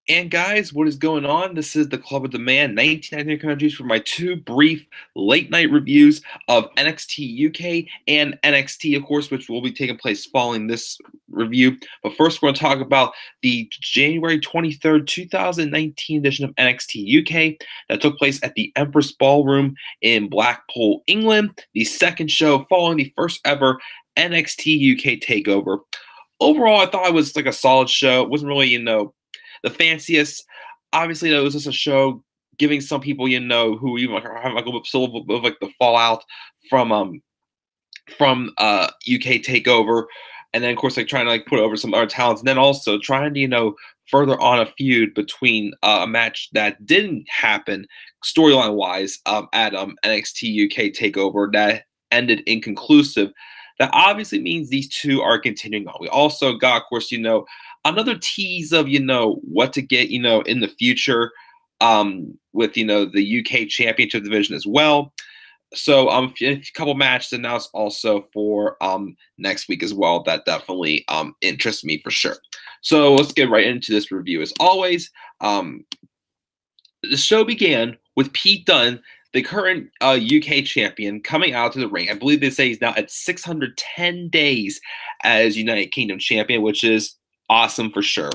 And guys, what is going on? This is the Club of the Man, 1999 countries for my two brief late night reviews of NXT UK and NXT, of course, which will be taking place following this review. But first, we're going to talk about the January 23rd, 2019 edition of NXT UK that took place at the Empress Ballroom in Blackpool, England. The second show following the first ever NXT UK takeover. Overall, I thought it was like a solid show. It wasn't really, the fanciest. Obviously, that was just a show giving some people, who even like are having like a little bit of like the fallout from UK takeover, and then of course like trying to like put over some other talents, and then also trying to further on a feud between a match that didn't happen storyline wise at NXT UK takeover that ended inconclusive. That obviously means these two are continuing on. We also got, of course, another tease of what to get in the future with the UK Championship division as well. So a couple matches announced also for next week as well that definitely interests me for sure. So let's get right into this review. As always, the show began with Pete Dunne, the current UK champion, coming out to the ring. I believe they say he's now at 610 days as United Kingdom champion, which is awesome for sure.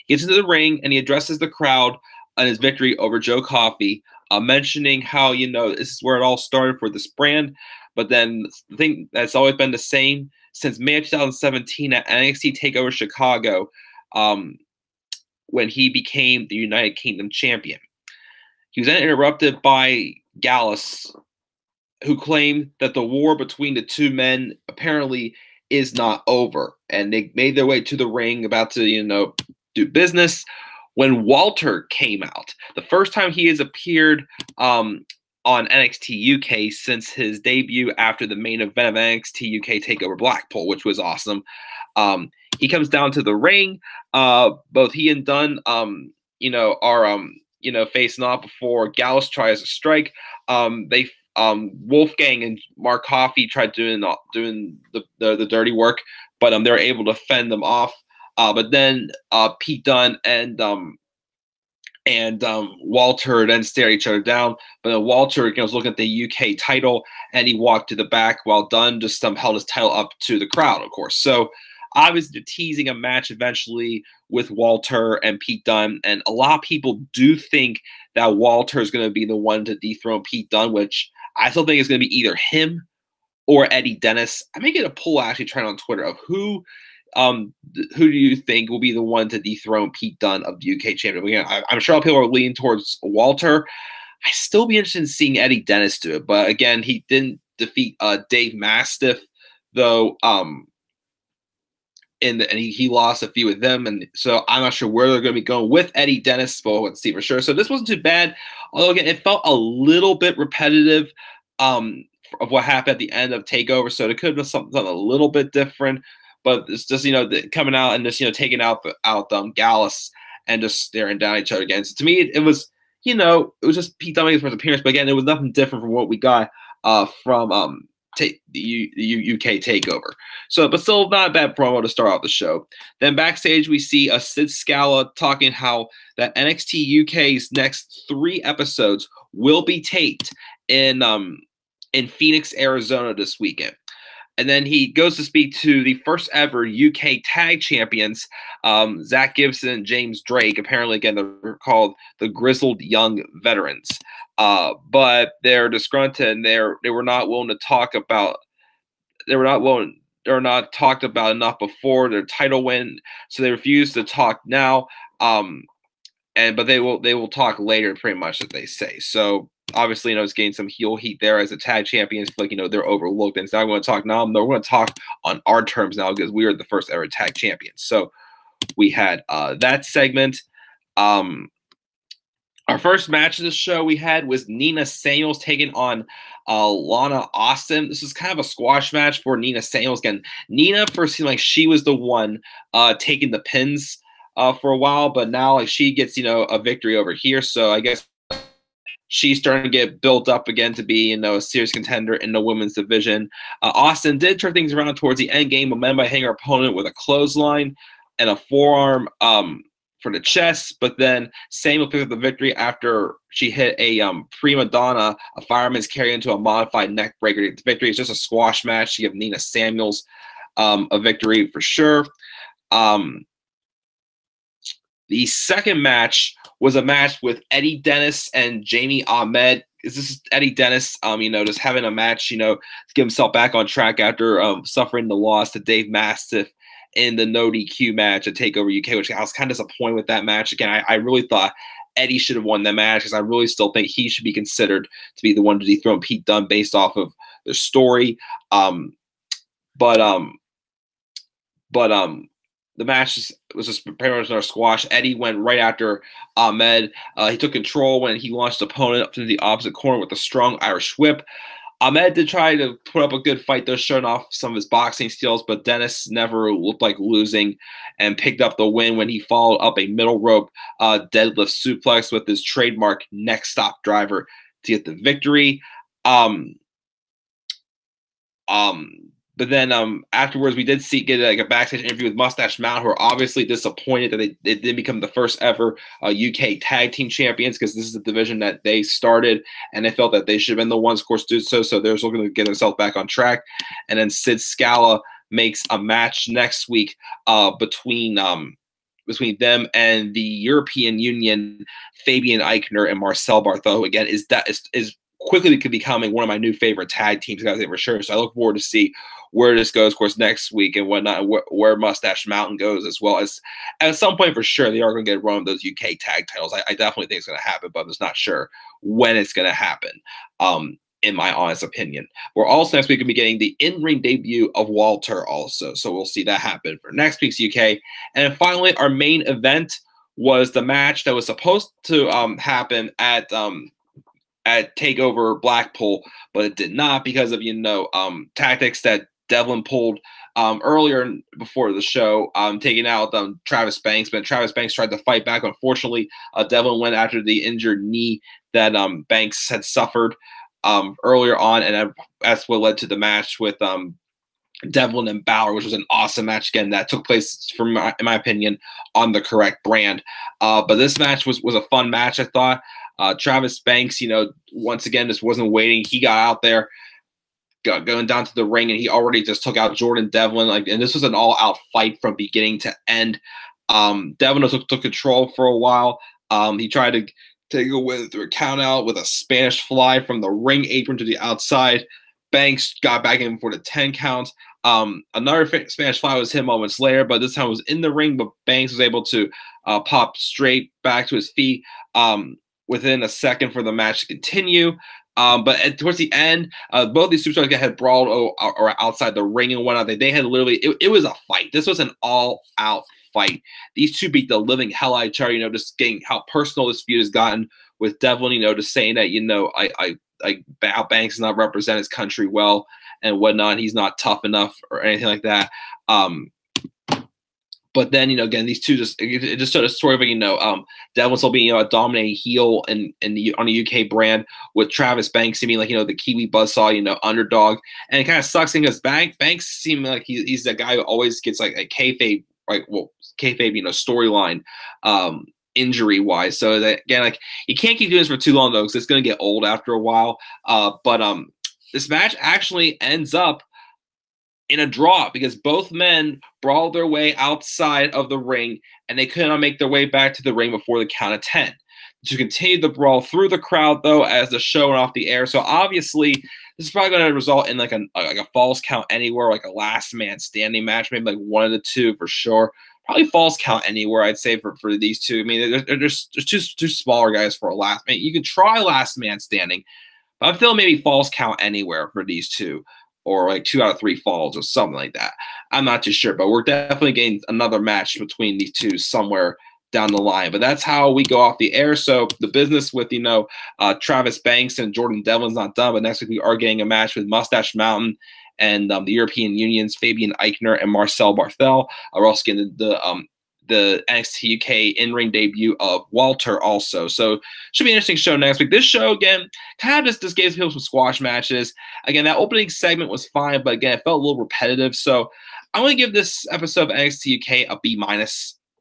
He gets into the ring and he addresses the crowd on his victory over Joe Coffey, mentioning how, this is where it all started for this brand. But then the thing that's always been the same since May of 2017 at NXT TakeOver Chicago, when he became the United Kingdom champion. He was then interrupted by Gallus, who claimed that the war between the two men apparently is not over. And they made their way to the ring, about to, do business, when Walter came out. The first time he has appeared on NXT UK since his debut after the main event of NXT UK TakeOver Blackpool, which was awesome. He comes down to the ring. Both he and Dunn, are facing off before Gallus tries to strike. They Wolfgang and Mark Coffey tried doing the dirty work, but they're able to fend them off. But then Pete Dunne and Walter then stare each other down. But then Walter was looking at the UK title and he walked to the back while Dunne just held his title up to the crowd, of course. So obviously they're teasing a match eventually with Walter and Pete Dunne. And a lot of people do think that Walter is going to be the one to dethrone Pete Dunne, which I still think is going to be either him or Eddie Dennis. I may get a poll actually trying on Twitter of who do you think will be the one to dethrone Pete Dunne of the UK champion? Again, I'm sure people are leaning towards Walter. I still be interested in seeing Eddie Dennis do it, but again, he didn't defeat Dave Mastiff though. And he lost a few of them, and so I'm not sure where they're going to be going with Eddie Dennis, but let's see for sure. So this wasn't too bad, although again, it felt a little bit repetitive of what happened at the end of TakeOver, so it could have been something a little bit different. But it's just coming out and just taking out Gallus and just staring down at each other again. So to me, it was it was just Pete Dunne making his first appearance, but again, it was nothing different from what we got from the UK takeover. So, but still not a bad promo to start off the show. Then backstage, we see a Sid Scala talking how that NXT UK's next 3 episodes will be taped in Phoenix, Arizona this weekend. And then he goes to speak to the first ever UK tag champions, Zach Gibson and James Drake. Apparently, again, they're called the Grizzled Young Veterans. But they're disgruntled and they were not willing to talk about. They're not talked about enough before their title win, so they refuse to talk now. But they will talk later, pretty much, as they say. So obviously, it's getting some heel heat there as a tag champions. Like, they're overlooked. And so I'm going to talk now. No, we're going to talk on our terms now because we are the first ever tag champions. So we had that segment. Our first match of the show we had was Nina Samuels taking on Lana Austin. This was kind of a squash match for Nina Samuels. Again, Nina first seemed like she was the one taking the pins for a while, but now like she gets a victory over here. So I guess she's starting to get built up again to be a serious contender in the women's division. Austin did turn things around towards the end game, momentum by hitting her opponent with a clothesline and a forearm for the chest, but then Sam will pick up the victory after she hit a prima donna, a fireman's carry into a modified neck breaker. The victory is just a squash match. She gave Nina Samuels a victory for sure. The second match was a match with Eddie Dennis and Jamie Ahmed. This is Eddie Dennis, just having a match, to get himself back on track after suffering the loss to Dave Mastiff in the no DQ match at TakeOver UK, which I was kind of disappointed with that match. Again, I really thought Eddie should have won that match because I really still think he should be considered to be the one to dethrone Pete Dunne based off of the story. The match was just pretty much another squash. Eddie went right after Ahmed. He took control when he launched the opponent up to the opposite corner with a strong Irish whip. Ahmed did try to put up a good fight, though, showing off some of his boxing skills, but Dennis never looked like losing and picked up the win when he followed up a middle rope deadlift suplex with his trademark neck stop driver to get the victory. But then afterwards, we did get a backstage interview with Mustache Mountain, who are obviously disappointed that they didn't become the first ever UK tag team champions, because this is the division that they started, and they felt that they should have been the ones, of course, to do so. So they're still going to get themselves back on track. And then Sid Scala makes a match next week between them and the European Union, Fabian Eichner and Marcel Barthel, who again is quickly becoming one of my new favorite tag teams, guys, for sure. So I look forward to see where this goes, of course, next week and whatnot, where Mustache Mountain goes, as well as at some point for sure they are going to get one of those UK tag titles. I definitely think it's going to happen, but I'm just not sure when it's going to happen. In my honest opinion, we're also next week going to be getting the in-ring debut of Walter also, so we'll see that happen for next week's UK. And then finally, our main event was the match that was supposed to happen at TakeOver Blackpool, but it did not because of tactics that Devlin pulled earlier before the show, taking out Travis Banks. But Travis Banks tried to fight back. Unfortunately, Devlin went after the injured knee that Banks had suffered earlier on, and that's what led to the match with Devlin and Balor, which was an awesome match again that took place, in my opinion, on the correct brand. But this match was a fun match, I thought. Travis Banks, once again, just wasn't waiting. He got out there, going down to the ring, and he already just took out Jordan Devlin. And this was an all-out fight from beginning to end. Devlin took control for a while. He tried to take it with a count out with a Spanish fly from the ring apron to the outside. Banks got back in for the 10 counts. Another Spanish fly was hit moments later, but this time it was in the ring, but Banks was able to pop straight back to his feet within a second for the match to continue. But towards the end, both these superstars had brawled or outside the ring and whatnot. They had literally, it was a fight. This was an all-out fight. These two beat the living hell out of each other, just getting how personal this feud has gotten with Devlin, just saying that, how Banks does not represent his country well and whatnot. He's not tough enough or anything like that. But then, again, these two it just sort of story of, Devlin still being, a dominating heel on the UK brand, with Travis Banks seeming like, the Kiwi buzzsaw, underdog. And it kind of sucks because Banks seems like he's the guy who always gets like a kayfabe, storyline, injury wise. So that, again, you can't keep doing this for too long though, because it's going to get old after a while. But this match actually ends up in a draw because both men brawled their way outside of the ring, and they could not make their way back to the ring before the count of 10. To continue the brawl through the crowd, though, as the show went off the air. So obviously, this is probably going to result in like a falls count anywhere, like a last man standing match, maybe like one of the two for sure. Probably falls count anywhere, I'd say, for these two. I mean, there's two smaller guys for a last man. You could try last man standing, but I'm feeling maybe falls count anywhere for these two, or like 2 out of 3 falls or something like that. I'm not too sure, but we're definitely getting another match between these two somewhere down the line. But that's how we go off the air. So the business with, Travis Banks and Jordan Devlin's not done, but next week we are getting a match with Mustache Mountain and the European Union's Fabian Eichner and Marcel Barthel. We're also getting the NXT UK in-ring debut of Walter also. So should be an interesting show next week. This show, again, kind of just gave people some squash matches. Again, that opening segment was fine, but again, it felt a little repetitive. So I'm going to give this episode of NXT UK a B-.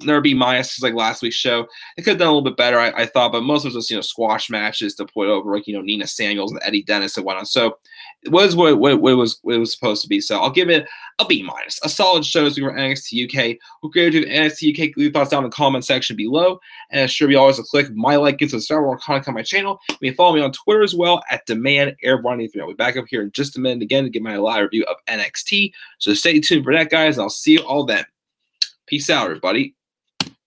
another B minus, like last week's show. It could have done a little bit better, I thought, but most of it was just, squash matches to put over, like, Nina Samuels and Eddie Dennis and whatnot. So it was what it was supposed to be. So I'll give it a B minus. A solid show as we were NXT UK. We'll go to the NXT UK. Leave your thoughts down in the comment section below. And it should be always a click my like, get to start more content on my channel. You may follow me on Twitter as well at DemandAirborne83. I'll be back up here in just a minute again to give my live review of NXT. So stay tuned for that, guys, and I'll see you all then. Peace out, everybody.